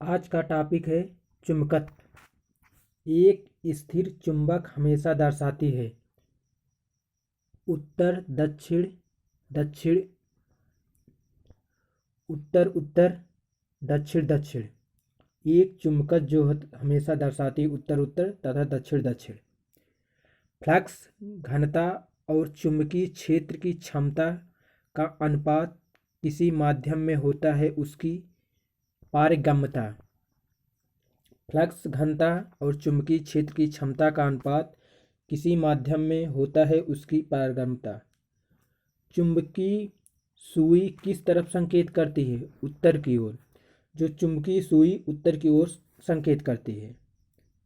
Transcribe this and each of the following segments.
आज का टॉपिक है चुंबकत्व। एक स्थिर चुंबक हमेशा दर्शाती है उत्तर दक्षिण, दक्षिण उत्तर उत्तर, दक्षिण दक्षिण। एक चुंबकत्व जो हमेशा दर्शाती है उत्तर उत्तर तथा दक्षिण दक्षिण। फ्लक्स घनता और चुंबकीय क्षेत्र की क्षमता का अनुपात किसी माध्यम में होता है उसकी पारगम्यता। फ्लक्स घनता और चुंबकीय क्षेत्र की क्षमता का अनुपात किसी माध्यम में होता है उसकी पारगम्यता। चुंबकीय सुई किस तरफ संकेत करती है? उत्तर की ओर। जो चुंबकीय सुई उत्तर की ओर संकेत करती है।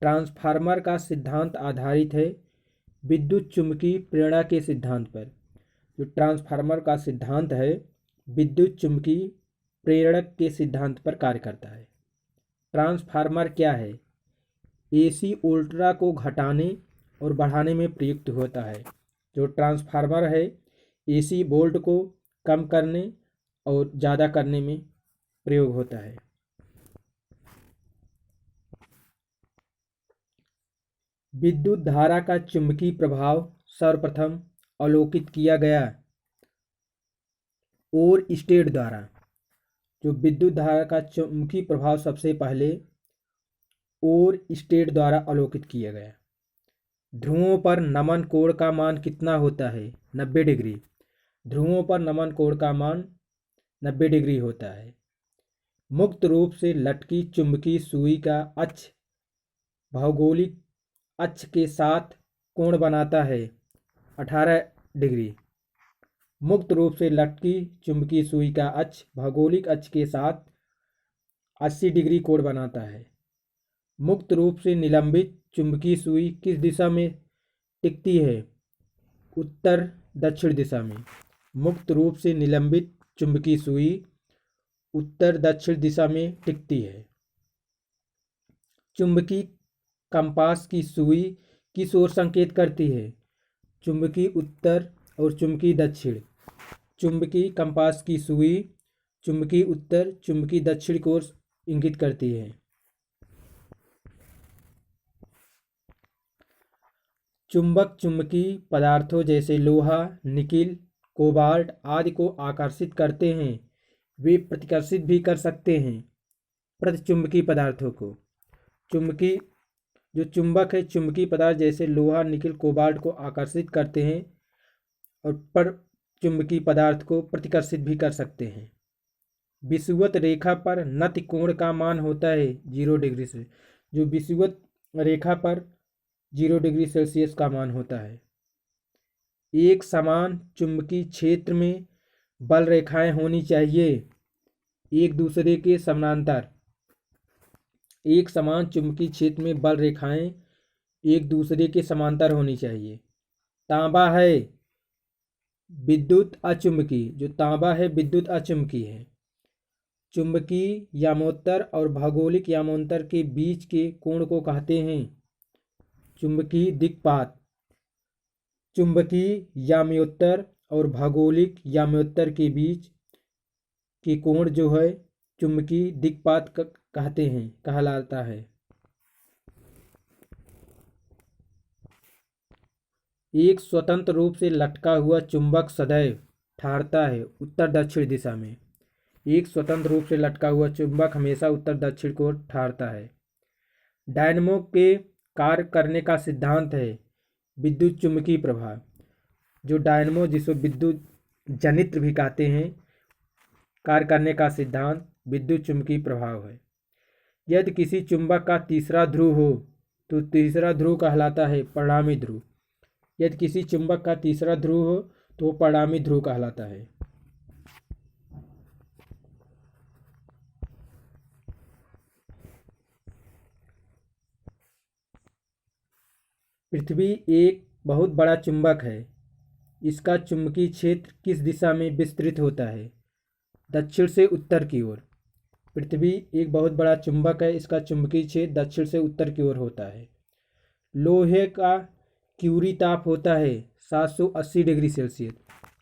ट्रांसफार्मर का सिद्धांत आधारित है विद्युत चुंबकीय प्रेरणा के सिद्धांत पर। जो ट्रांसफार्मर का सिद्धांत है विद्युत चुंबकीय प्रेरक के सिद्धांत पर कार्य करता है। ट्रांसफार्मर क्या है? एसी वोल्टेज को घटाने और बढ़ाने में प्रयुक्त होता है। जो ट्रांसफार्मर है एसी वोल्ट को कम करने और ज़्यादा करने में प्रयोग होता है। विद्युत धारा का चुंबकीय प्रभाव सर्वप्रथम अवलोकित किया गया और स्टेट द्वारा। जो विद्युत धारा का चुंबकीय प्रभाव सबसे पहले और स्टेट द्वारा अवलोकित किया गया। ध्रुवों पर नमन कोण का मान कितना होता है? 90 डिग्री। ध्रुवों पर नमन कोण का मान 90 डिग्री होता है। मुक्त रूप से लटकी चुंबकीय सुई का अक्ष भौगोलिक अक्ष के साथ कोण बनाता है 18 डिग्री। मुक्त रूप से लटकी चुंबकीय सुई का अक्ष भौगोलिक अक्ष के साथ 80 डिग्री कोण बनाता है। मुक्त रूप से निलंबित चुंबकीय सुई किस दिशा में टिकती है? उत्तर दक्षिण दिशा में। मुक्त रूप से निलंबित चुंबकीय सुई उत्तर दक्षिण दिशा में टिकती है। चुंबकीय कंपास की सुई किस ओर संकेत करती है? चुंबकीय उत्तर और चुंबकीय दक्षिण। चुंबकीय कंपास की सुई चुंबकीय उत्तर चुंबकीय दक्षिण की ओर इंगित करती है। चुंबक चुंबकीय पदार्थों जैसे लोहा, निकिल, कोबाल्ट आदि को आकर्षित करते हैं। वे प्रतिकर्षित भी कर सकते हैं प्रतिचुंबकीय पदार्थों को। चुंबकीय जो चुंबक है चुंबकीय पदार्थ जैसे लोहा, निकिल, कोबाल्ट को आकर्षित करते हैं और पर चुंबकीय पदार्थ को प्रतिकर्षित भी कर सकते हैं। विषुवत रेखा पर नति कोण का मान होता है 0 डिग्री से। जो विषुवत रेखा पर 0 डिग्री सेल्सियस का मान होता है। एक समान चुंबकीय क्षेत्र में बल रेखाएं होनी चाहिए एक दूसरे के समानांतर। एक समान चुंबकीय क्षेत्र में बल रेखाएं एक दूसरे के समांतर होनी चाहिए। तांबा है विद्युत अचुंबकीय। जो तांबा है विद्युत अचुंबकीय है। चुंबकीय यामोत्तर और भौगोलिक यामोत्तर के बीच के कोण को कहते हैं चुंबकीय दिक्पात। चुंबकीय याम्योत्तर और भौगोलिक याम्योत्तर के बीच के कोण जो है चुंबकीय दिक्पात कहते हैं कहलाता है। एक स्वतंत्र रूप से लटका हुआ चुंबक सदैव ठहरता है उत्तर दक्षिण दिशा में। एक स्वतंत्र रूप से लटका हुआ चुंबक हमेशा उत्तर दक्षिण को ठहरता है। डायनमो के कार्य करने का सिद्धांत है विद्युत चुंबकीय प्रभाव। जो डायनमो जिसको विद्युत जनित्र भी कहते हैं कार्य करने का सिद्धांत विद्युत चुंबकीय प्रभाव है। यदि किसी चुंबक का तीसरा ध्रुव हो तो तीसरा ध्रुव कहलाता है परिणामी ध्रुव। यदि किसी चुंबक का तीसरा ध्रुव हो तो वो परिणामी ध्रुव कहलाता है। पृथ्वी एक बहुत बड़ा चुंबक है। इसका चुंबकीय क्षेत्र किस दिशा में विस्तृत होता है? दक्षिण से उत्तर की ओर। पृथ्वी एक बहुत बड़ा चुंबक है। इसका चुंबकीय क्षेत्र दक्षिण से उत्तर की ओर होता है। लोहे का क्यूरी ताप होता है 780 डिग्री सेल्सियस।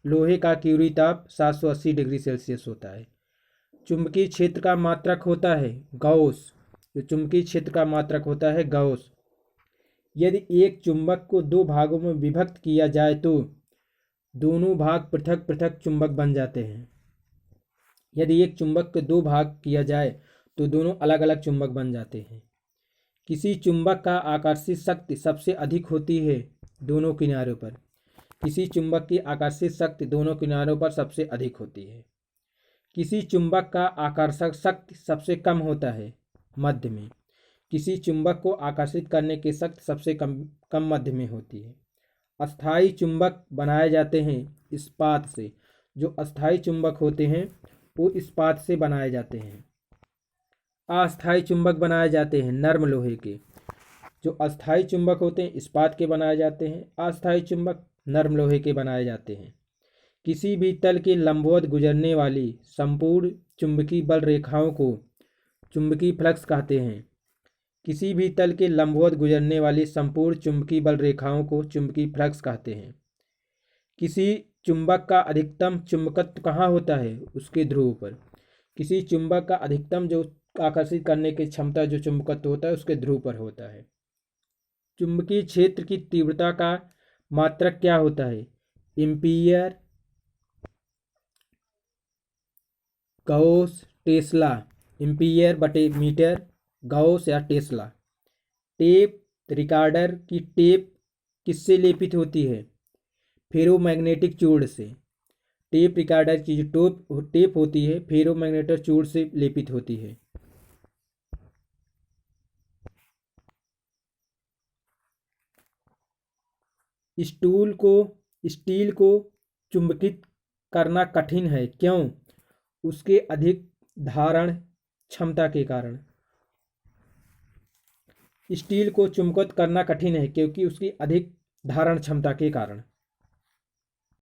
लोहे का क्यूरी ताप 780 डिग्री सेल्सियस होता है। चुंबकीय क्षेत्र का मात्रक होता है गॉस। जो चुंबकीय क्षेत्र का मात्रक होता है गॉस। यदि एक चुंबक को दो भागों में विभक्त किया जाए तो दोनों भाग पृथक पृथक चुंबक बन जाते हैं। यदि एक चुंबक को दो भाग किया जाए तो दोनों अलग अलग चुंबक बन जाते हैं। किसी चुंबक का आकर्षित शक्ति सबसे अधिक होती है दोनों किनारों पर। किसी चुंबक की आकर्षित शक्ति दोनों किनारों पर सबसे अधिक होती है। किसी चुंबक का आकर्षक शक्ति सबसे कम होता है मध्य में। किसी चुंबक को आकर्षित करने की शक्ति सबसे कम मध्य में होती है। अस्थायी चुंबक बनाए जाते हैं इस्पात से। जो अस्थायी चुंबक होते हैं वो इस्पात से बनाए जाते हैं। अस्थायी चुंबक बनाए जाते हैं नर्म लोहे के। जो अस्थायी चुंबक होते हैं इस्पात के बनाए जाते हैं। अस्थायी चुंबक नर्म लोहे के बनाए जाते हैं। किसी भी तल के लंबवत गुजरने वाली संपूर्ण चुंबकीय बल रेखाओं को चुंबकीय फ्लक्स कहते हैं। किसी भी तल के लंबवत गुजरने वाली संपूर्ण चुंबकीय बल रेखाओं को चुंबकीय फ्लक्स कहते हैं। किसी चुंबक का अधिकतम चुंबकत्व कहाँ होता है? उसके ध्रुव पर। किसी चुंबक का अधिकतम जो आकर्षित करने की क्षमता जो चुंबकत्व होता है उसके ध्रुव पर होता है। चुंबकीय क्षेत्र की तीव्रता का मात्रक क्या होता है? Ampere, Gauss, Tesla. एम्पीयर बटे मीटर, गॉस या टेस्ला। टेप रिकॉर्डर की टेप किससे लेपित होती है? फेरोमैग्नेटिक चूर्ण से। टेप रिकॉर्डर की जो टेप होती है फेरोमैग्नेटिक चूर्ण से लेपित होती है। स्टील को चुंबकित करना कठिन है, क्यों? उसके अधिक धारण क्षमता के कारण। स्टील को चुंबकित करना कठिन है क्योंकि उसकी अधिक धारण क्षमता के कारण।